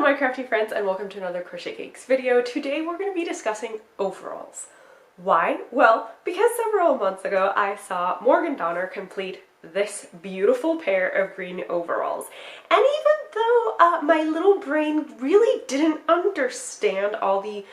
my crafty friends, and welcome to another Crochet Cakes video. Today we're going to be discussing overalls. Why? Well, because several months ago I saw Morgan Donner complete this beautiful pair of green overalls. And even though my little brain really didn't understand all the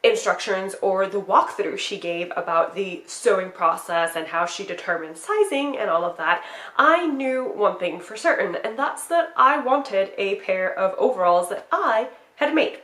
instructions or the walkthrough she gave about the sewing process and how she determined sizing and all of that, I knew one thing for certain, and that's that I wanted a pair of overalls that I had made.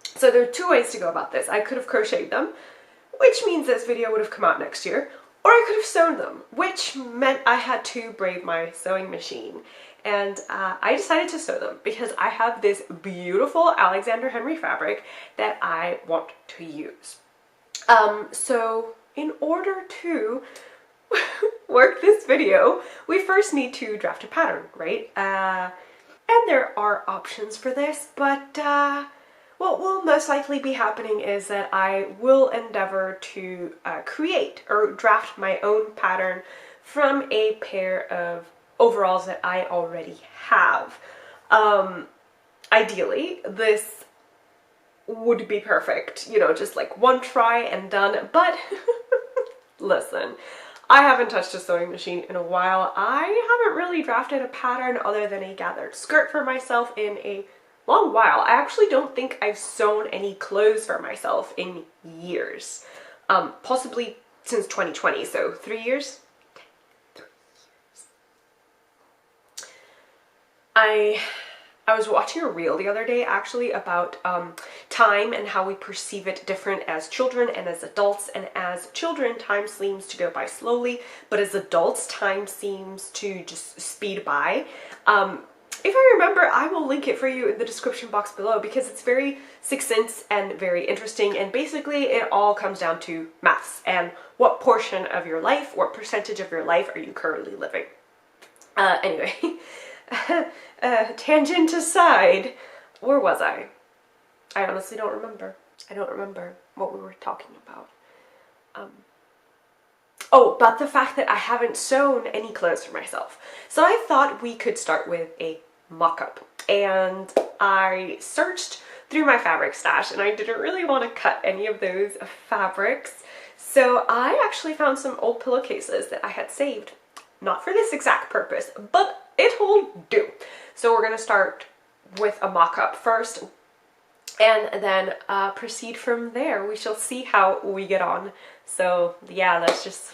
So there are two ways to go about this. I could have crocheted them, which means this video would have come out next year, or I could have sewn them, which meant I had to brave my sewing machine. And I decided to sew them because I have this beautiful Alexander Henry fabric that I want to use. So in order to work this video, we first need to draft a pattern, right? And there are options for this, but what will most likely be happening is that I will endeavor to create or draft my own pattern from a pair of overalls that I already have. Ideally, this would be perfect, you know, just like one try and done, but listen, I haven't touched a sewing machine in a while. I haven't really drafted a pattern other than a gathered skirt for myself in a long while. I actually don't think I've sewn any clothes for myself in years. Possibly since 2020, so 3 years? I was watching a reel the other day actually about time and how we perceive it different as children and as adults. And as children, time seems to go by slowly, but as adults, time seems to just speed by. If I remember, I will link it for you in the description box below because it's very succinct and very interesting, and basically it all comes down to maths and what portion of your life, what percentage of your life are you currently living. Anyway. Tangent aside, where was I? I honestly don't remember. I don't remember what we were talking about. Oh, about the fact that I haven't sewn any clothes for myself. So I thought we could start with a mock-up. And I searched through my fabric stash and I didn't really want to cut any of those fabrics. So I actually found some old pillowcases that I had saved. Not for this exact purpose, but it'll do. So we're going to start with a mock-up first and then proceed from there. We shall see how we get on. So yeah, let's just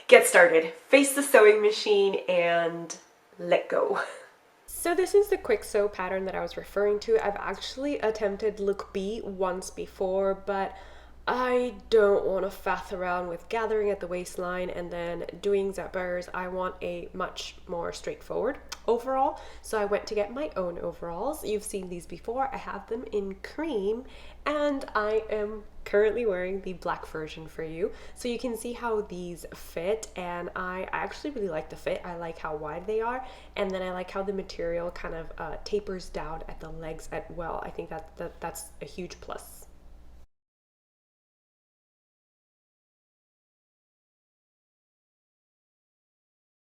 get started. Face the sewing machine and let go. So this is the quick sew pattern that I was referring to. I've actually attempted look B once before, but I don't want to faff around with gathering at the waistline and then doing zippers. I want a much more straightforward overall. So I went to get my own overalls. You've seen these before. I have them in cream and I am currently wearing the black version for you. So you can see how these fit, and I actually really like the fit. I like how wide they are, and then I like how the material kind of tapers down at the legs as well. I think that's a huge plus.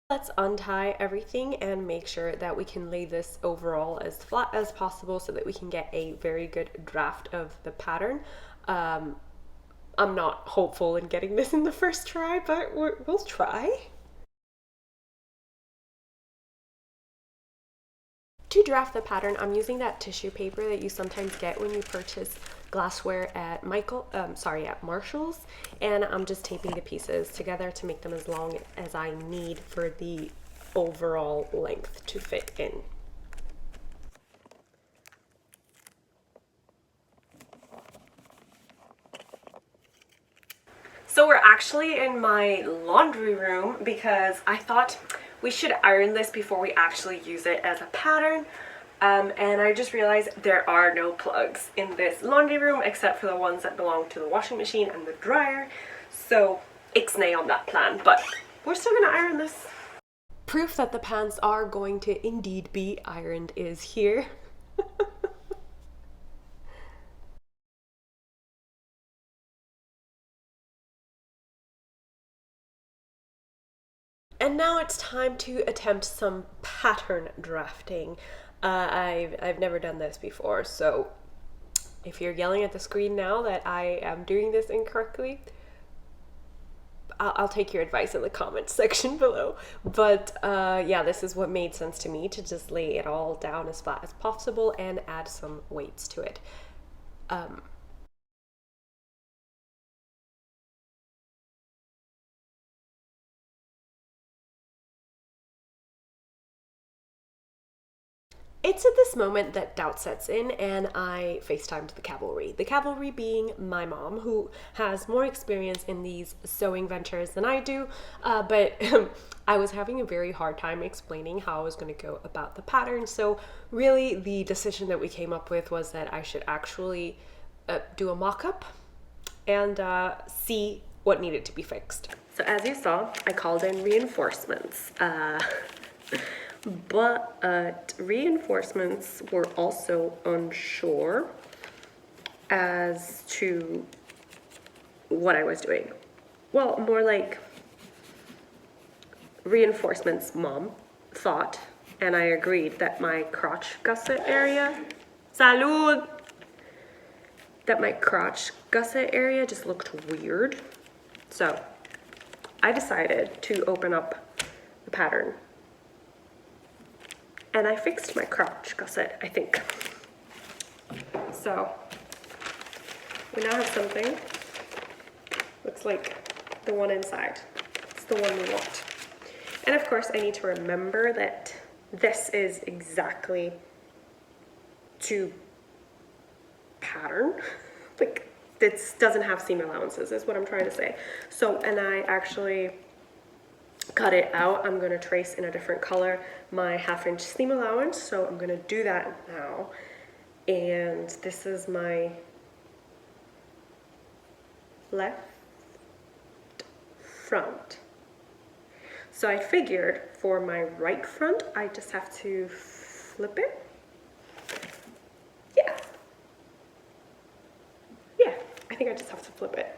Let's untie everything and make sure that we can lay this overall as flat as possible so that we can get a very good draft of the pattern. I'm not hopeful in getting this in the first try, but we'll try. To draft the pattern, I'm using that tissue paper that you sometimes get when you purchase glassware at Marshall's, and I'm just taping the pieces together to make them as long as I need for the overall length to fit in. So we're actually in my laundry room because I thought we should iron this before we actually use it as a pattern. And I just realized there are no plugs in this laundry room except for the ones that belong to the washing machine and the dryer. So ixnay on that plan, but we're still gonna iron this. Proof that the pants are going to indeed be ironed is here. And now it's time to attempt some pattern drafting. I've never done this before, so if you're yelling at the screen now that I am doing this incorrectly, I'll take your advice in the comments section below. But yeah, this is what made sense to me, to just lay it all down as flat as possible and add some weights to it. It's at this moment that doubt sets in, and I FaceTimed the cavalry. The cavalry being my mom, who has more experience in these sewing ventures than I do, but I was having a very hard time explaining how I was going to go about the pattern. So really the decision that we came up with was that I should actually do a mock-up and see what needed to be fixed. So as you saw, I called in reinforcements. But reinforcements were also unsure as to what I was doing. Well, more like reinforcements mom thought, and I agreed, that my crotch gusset area, salud, that my crotch gusset area just looked weird. So I decided to open up the pattern. And I fixed my crotch gusset, I think. So we now have something. Looks like the one inside. It's the one we want. And of course, I need to remember that this is exactly to pattern. Like, this doesn't have seam allowances, is what I'm trying to say. So, and I actually cut it out. I'm going to trace in a different color my 1/2 inch seam allowance, so I'm going to do that now. And this is my left front. So I figured for my right front, I just have to flip it. Yeah, I think I just have to flip it.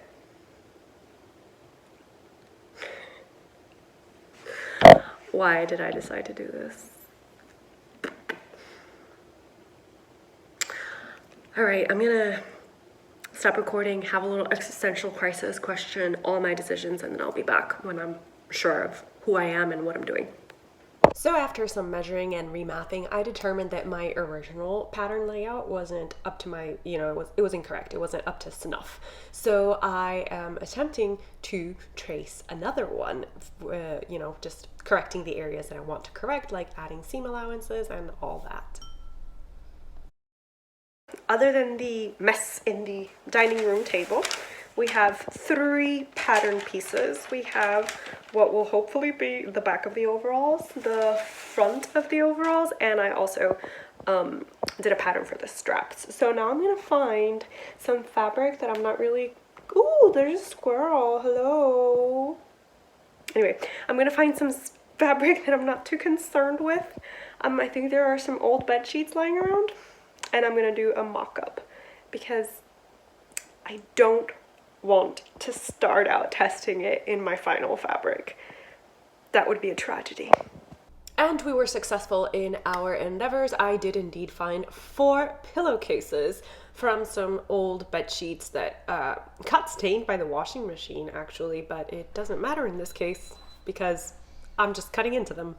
Why did I decide to do this? All right, I'm gonna stop recording, have a little existential crisis, question all my decisions, and then I'll be back when I'm sure of who I am and what I'm doing. So after some measuring and remapping, I determined that my original pattern layout wasn't up to my, it was incorrect. It wasn't up to snuff. So I am attempting to trace another one, just correcting the areas that I want to correct, like adding seam allowances and all that. Other than the mess in the dining room table, we have 3 pattern pieces. We have what will hopefully be the back of the overalls, the front of the overalls, and I also did a pattern for the straps. So now I'm gonna find some fabric that I'm not really, ooh, there's a squirrel, hello. Anyway, I'm gonna find some fabric that I'm not too concerned with. I think there are some old bed sheets lying around, and I'm gonna do a mock-up because I don't want to start out testing it in my final fabric. That would be a tragedy. And we were successful in our endeavors. I did indeed find 4 pillowcases from some old bed sheets that got stained by the washing machine actually, but it doesn't matter in this case because I'm just cutting into them.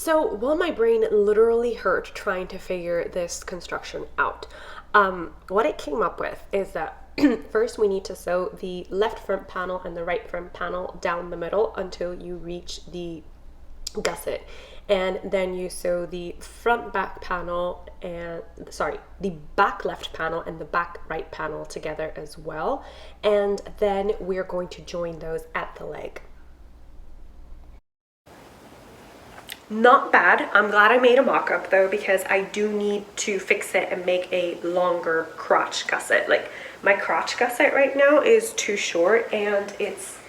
So while my brain literally hurt trying to figure this construction out, what it came up with is that first we need to sew the left front panel and the right front panel down the middle until you reach the gusset, and then you sew the front back panel and the back left panel and the back right panel together as well, and then we're going to join those at the leg. Not bad. I'm glad I made a mock-up though, because I do need to fix it and make a longer crotch gusset. Like, my crotch gusset right now is too short and it's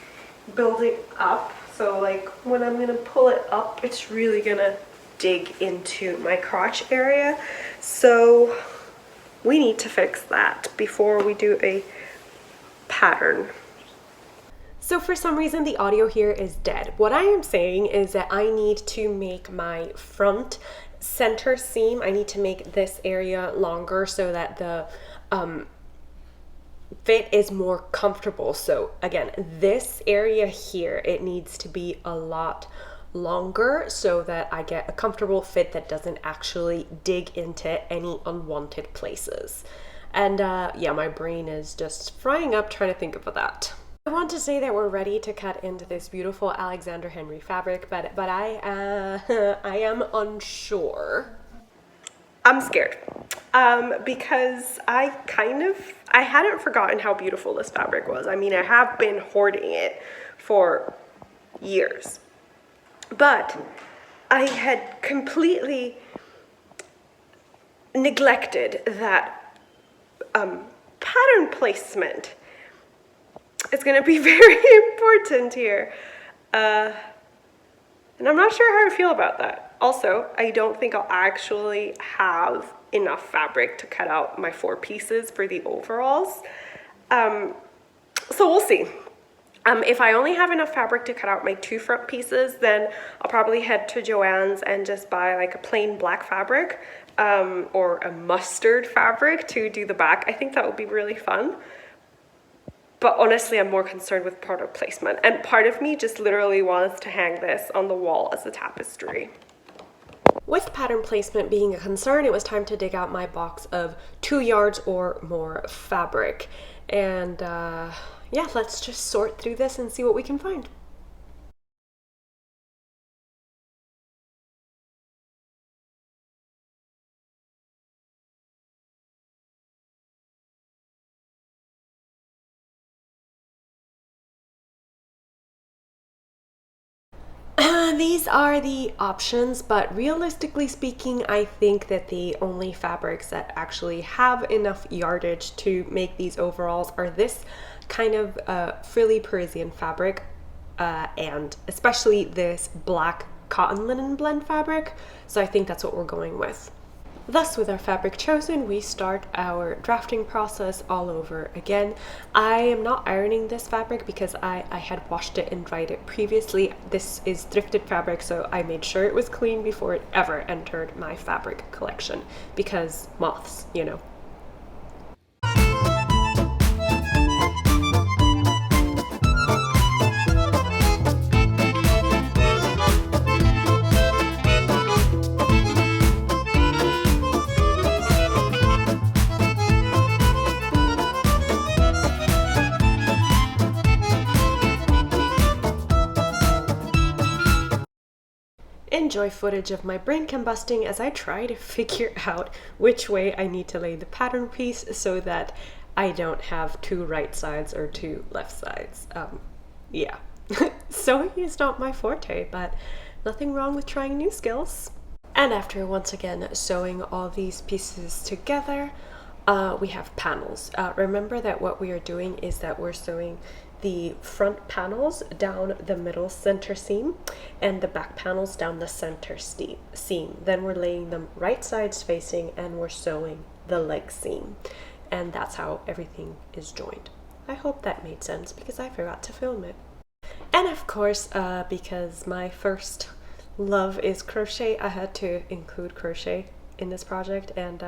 building up. So like when I'm gonna pull it up, it's really gonna dig into my crotch area. So we need to fix that before we do a pattern. So for some reason the audio here is dead. What I am saying is that I need to make my front center seam, I need to make this area longer so that the fit is more comfortable. So again, this area here, it needs to be a lot longer so that I get a comfortable fit that doesn't actually dig into any unwanted places. And yeah, my brain is just frying up trying to think of that. I want to say that we're ready to cut into this beautiful Alexander Henry fabric, but I am unsure. I'm scared because I hadn't forgotten how beautiful this fabric was. I mean, I have been hoarding it for years, but I had completely neglected that pattern placement is going to be very important here. And I'm not sure how I feel about that. Also, I don't think I'll actually have enough fabric to cut out my 4 pieces for the overalls. So we'll see. If I only have enough fabric to cut out my 2 front pieces, then I'll probably head to Joann's and just buy like a plain black fabric or a mustard fabric to do the back. I think that would be really fun. But honestly, I'm more concerned with product placement. And part of me just literally wants to hang this on the wall as a tapestry. With pattern placement being a concern, it was time to dig out my box of 2 yards or more fabric. And yeah, let's just sort through this and see what we can find. These are the options, but realistically speaking, I think that the only fabrics that actually have enough yardage to make these overalls are this kind of frilly Parisian fabric and especially this black cotton linen blend fabric. So I think that's what we're going with. Thus, with our fabric chosen, we start our drafting process all over again. I am not ironing this fabric because I had washed it and dried it previously. This is thrifted fabric, so I made sure it was clean before it ever entered my fabric collection, because moths, you know. Enjoy footage of my brain combusting as I try to figure out which way I need to lay the pattern piece so that I don't have 2 right sides or 2 left sides. Yeah. Sewing is not my forte, but nothing wrong with trying new skills. And after once again sewing all these pieces together, we have panels. Remember that what we are doing is that we're sewing the front panels down the middle center seam and the back panels down the center seam. Then we're laying them right sides facing and we're sewing the leg seam. And that's how everything is joined. I hope that made sense because I forgot to film it. And of course, because my first love is crochet, I had to include crochet in this project, and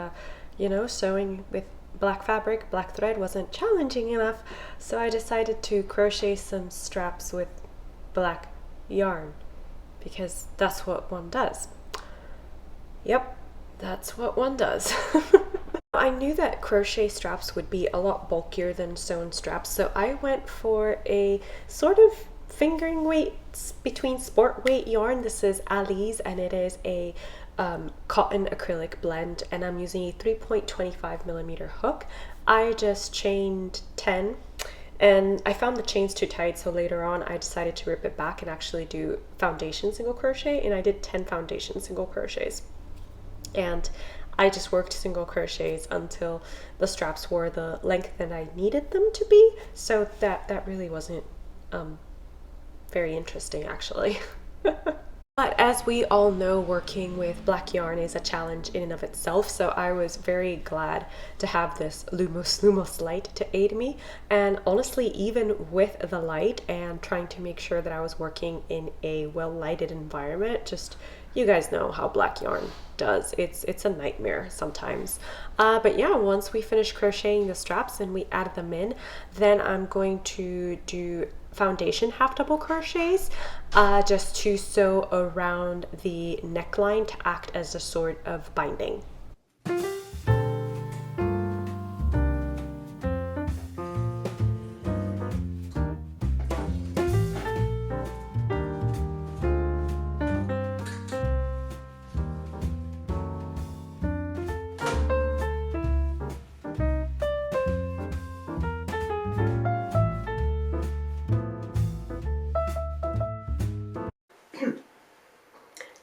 you know, sewing with black fabric, black thread wasn't challenging enough, so I decided to crochet some straps with black yarn because that's what one does. Yep, that's what one does. I knew that crochet straps would be a lot bulkier than sewn straps, so I went for a sort of fingering weight between sport weight yarn. This is Ali's and it is a cotton acrylic blend, and I'm using a 3.25 millimeter hook. I just chained 10 and I found the chains too tight, so later on I decided to rip it back and actually do foundation single crochet, and I did 10 foundation single crochets. And I just worked single crochets until the straps were the length that I needed them to be, so that really wasn't very interesting actually. But as we all know, working with black yarn is a challenge in and of itself, so I was very glad to have this Lumos Lumos light to aid me. And honestly, even with the light and trying to make sure that I was working in a well-lighted environment, just, you guys know how black yarn does. It's a nightmare sometimes. But yeah, once we finished crocheting the straps and we added them in, then I'm going to do foundation half double crochets just to sew around the neckline to act as a sort of binding.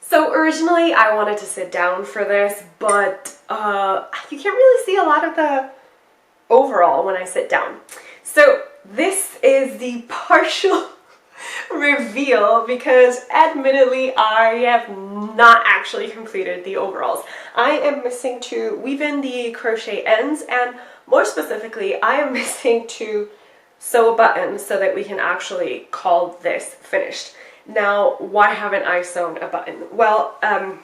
So originally I wanted to sit down for this, but you can't really see a lot of the overall when I sit down. So this is the partial reveal because admittedly I have not actually completed the overalls. I am missing to weave in the crochet ends, and more specifically I am missing to sew buttons so that we can actually call this finished. Now, why haven't I sewn a button? Well, now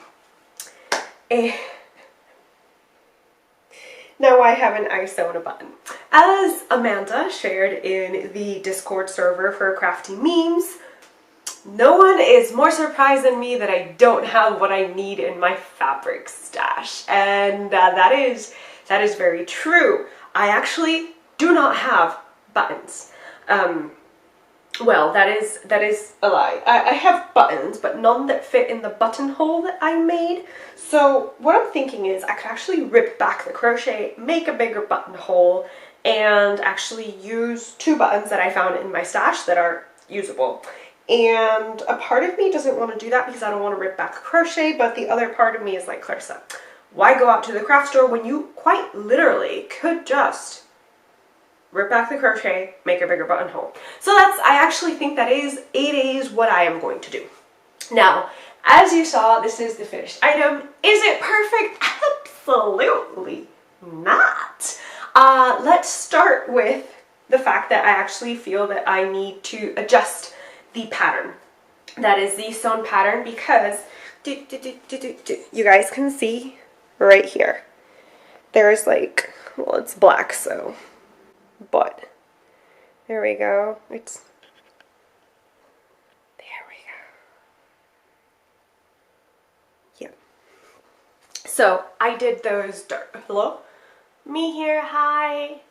why haven't I sewn a button? As Amanda shared in the Discord server for Crafty Memes, no one is more surprised than me that I don't have what I need in my fabric stash, and that is very true. I actually do not have buttons. Well, that is a lie. I have buttons, but none that fit in the buttonhole that I made. So what I'm thinking is I could actually rip back the crochet, make a bigger buttonhole, and actually use 2 buttons that I found in my stash that are usable. And a part of me doesn't want to do that because I don't want to rip back the crochet, but the other part of me is like, Clarissa, why go out to the craft store when you quite literally could just rip back the crochet, make a bigger buttonhole? So I actually think it is what I am going to do. Now, as you saw, this is the finished item. Is it perfect? Absolutely not. Let's start with the fact that I actually feel that I need to adjust the pattern. That is the sewn pattern because you guys can see right here. There's like, well, it's black, so, but there we go. There we go. Yeah. So I did those hello? Me here, hi.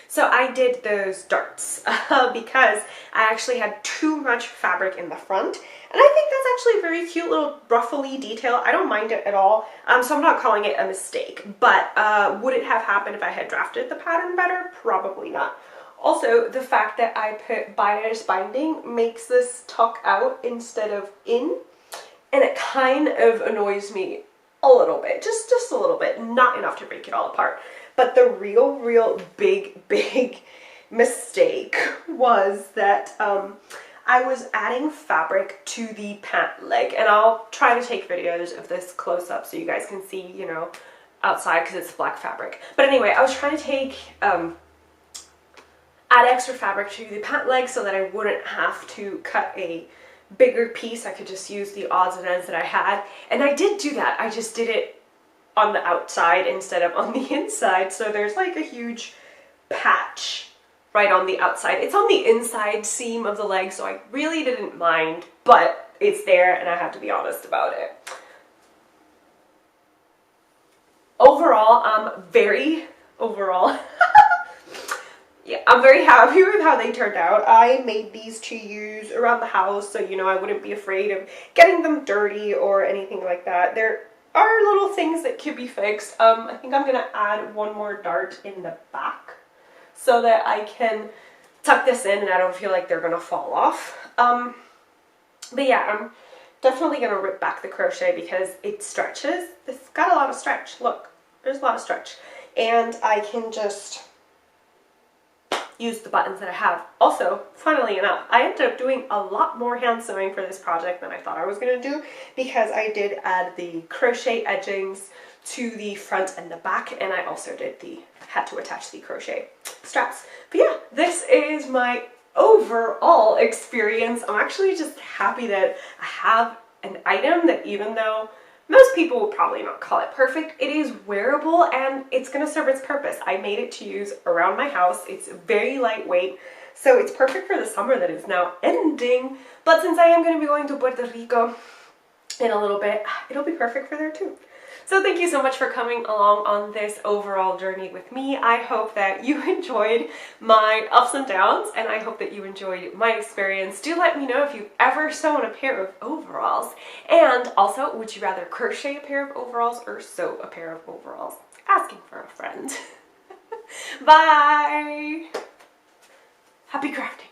So I did those darts because I actually had too much fabric in the front, and I think that's actually a very cute little ruffly detail. I don't mind it at all, so I'm not calling it a mistake, but would it have happened if I had drafted the pattern better? Probably not. Also, the fact that I put bias binding makes this tuck out instead of in, and it kind of annoys me a little bit, just a little bit, not enough to break it all apart. But the real big mistake was that I was adding fabric to the pant leg, and I'll try to take videos of this close up so you guys can see, you know, outside because it's black fabric. But anyway, I was trying to take add extra fabric to the pant leg so that I wouldn't have to cut a bigger piece. I could just use the odds and ends that I had, and I did do that. I just did it on the outside instead of on the inside, so there's like a huge patch right on the outside. It's on the inside seam of the leg, so I really didn't mind, but it's there and I have to be honest about it. Overall, yeah, I'm very happy with how they turned out. I made these to use around the house, so you know I wouldn't be afraid of getting them dirty or anything like that. There are little things that could be fixed. I think I'm gonna add one more dart in the back so that I can tuck this in and I don't feel like they're gonna fall off. But yeah, I'm definitely gonna rip back the crochet because it stretches. It's got a lot of stretch. Look, there's a lot of stretch. And I can just use the buttons that I have. Also, funnily enough, I ended up doing a lot more hand sewing for this project than I thought I was gonna do because I did add the crochet edgings to the front and the back, and I also had to attach the crochet straps. But yeah, this is my overall experience. I'm actually just happy that I have an item that, even though most people would probably not call it perfect, it is wearable and it's gonna serve its purpose. I made it to use around my house. It's very lightweight, so it's perfect for the summer that is now ending. But since I am gonna be going to Puerto Rico in a little bit, it'll be perfect for there too. So thank you so much for coming along on this overall journey with me. I hope that you enjoyed my ups and downs, and I hope that you enjoyed my experience. Do let me know if you've ever sewn a pair of overalls. And also, would you rather crochet a pair of overalls or sew a pair of overalls? Asking for a friend. Bye! Happy crafting!